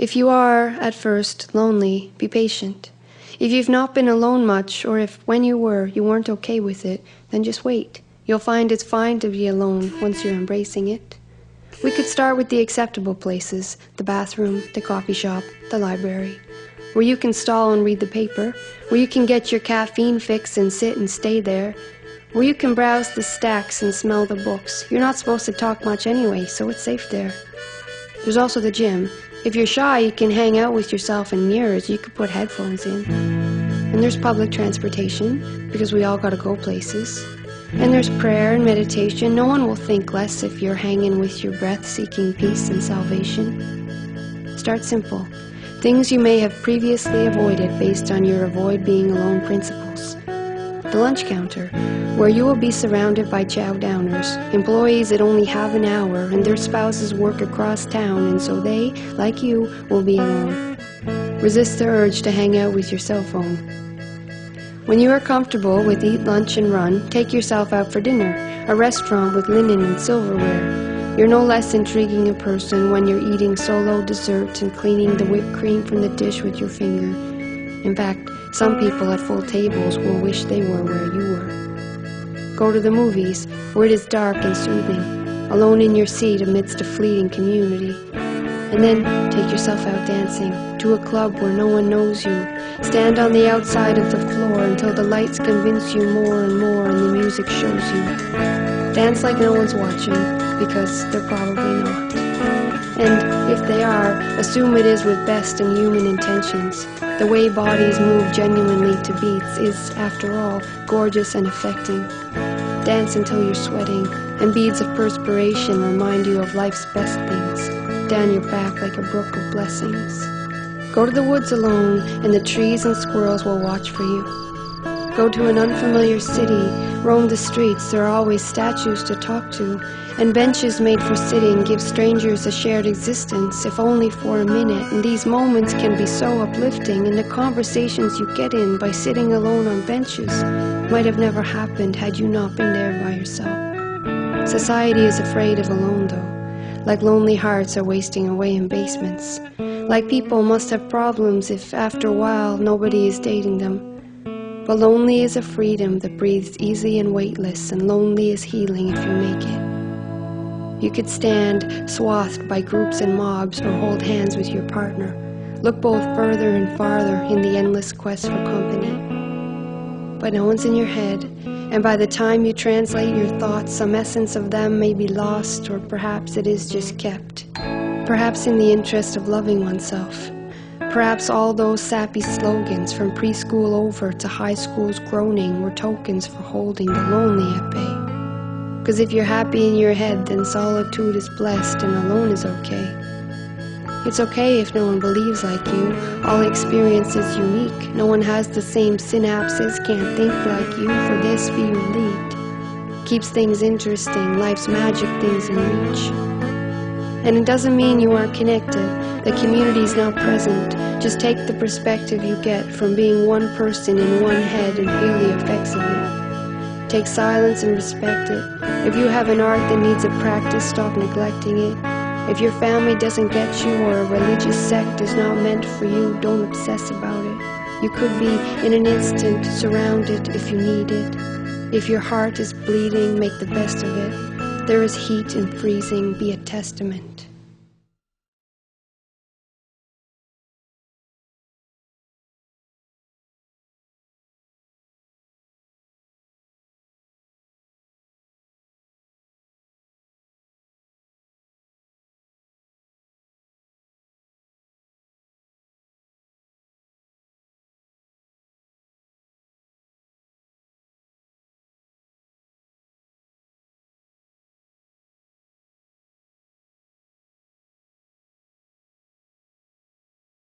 If you are, at first, lonely, be patient. If you've not been alone much, or if when you were, you weren't okay with it, then just wait. You'll find it's fine to be alone once you're embracing it. We could start with the acceptable places, the bathroom, the coffee shop, the library, where you can stall and read the paper, where you can get your caffeine fix and sit and stay there, where you can browse the stacks and smell the books. You're not supposed to talk much anyway, so it's safe there. There's also the gym. If you're shy, you can hang out with yourself in mirrors. You could put headphones in. And there's public transportation, because we all gotta go places. And there's prayer and meditation. No one will think less if you're hanging with your breath, seeking peace and salvation. Start simple. Things you may have previously avoided based on your avoid being alone principles. The lunch counter, where you will be surrounded by chow downers, employees that only have an hour and their spouses work across town, and so they, like you, will be alone. Resist the urge to hang out with your cell phone. When you are comfortable with eat lunch and run, take yourself out for dinner, a restaurant with linen and silverware. You're no less intriguing a person when you're eating solo dessert and cleaning the whipped cream from the dish with your finger. In fact, some people at full tables will wish they were where you were. Go to the movies, where it is dark and soothing, alone in your seat amidst a fleeting community. And then take yourself out dancing, to a club where no one knows you. Stand on the outside of the floor until the lights convince you more and more and the music shows you. Dance like no one's watching, because they're probably not. And if they are, assume it is with best and human intentions. The way bodies move genuinely to beats is, after all, gorgeous and affecting. Dance until you're sweating, and beads of perspiration remind you of life's best things, down your back like a brook of blessings. Go to the woods alone, and the trees and squirrels will watch for you. Go to an unfamiliar city, roam the streets, there are always statues to talk to, and benches made for sitting give strangers a shared existence, if only for a minute, and these moments can be so uplifting, and the conversations you get in by sitting alone on benches might have never happened had you not been there by yourself. Society is afraid of alone, though, like lonely hearts are wasting away in basements, like people must have problems if, after a while, nobody is dating them. But lonely is a freedom that breathes easy and weightless, and lonely is healing if you make it. You could stand swathed by groups and mobs, or hold hands with your partner. Look both further and farther in the endless quest for company. But no one's in your head, and by the time you translate your thoughts, some essence of them may be lost, or perhaps it is just kept. Perhaps in the interest of loving oneself. Perhaps all those sappy slogans from preschool over to high school's groaning were tokens for holding the lonely at bay. 'Cause if you're happy in your head, then solitude is blessed and alone is okay. It's okay if no one believes like you. All experience is unique. No one has the same synapses, can't think like you. For this, be your lead. Keeps things interesting, life's magic things in reach. And it doesn't mean you aren't connected. The community's now present. Just take the perspective you get from being one person in one head and feel the effects of it. Take silence and respect it. If you have an art that needs a practice, stop neglecting it. If your family doesn't get you or a religious sect is not meant for you, don't obsess about it. You could be, in an instant, surrounded if you need it. If your heart is bleeding, make the best of it. There is heat in freezing, be a testament.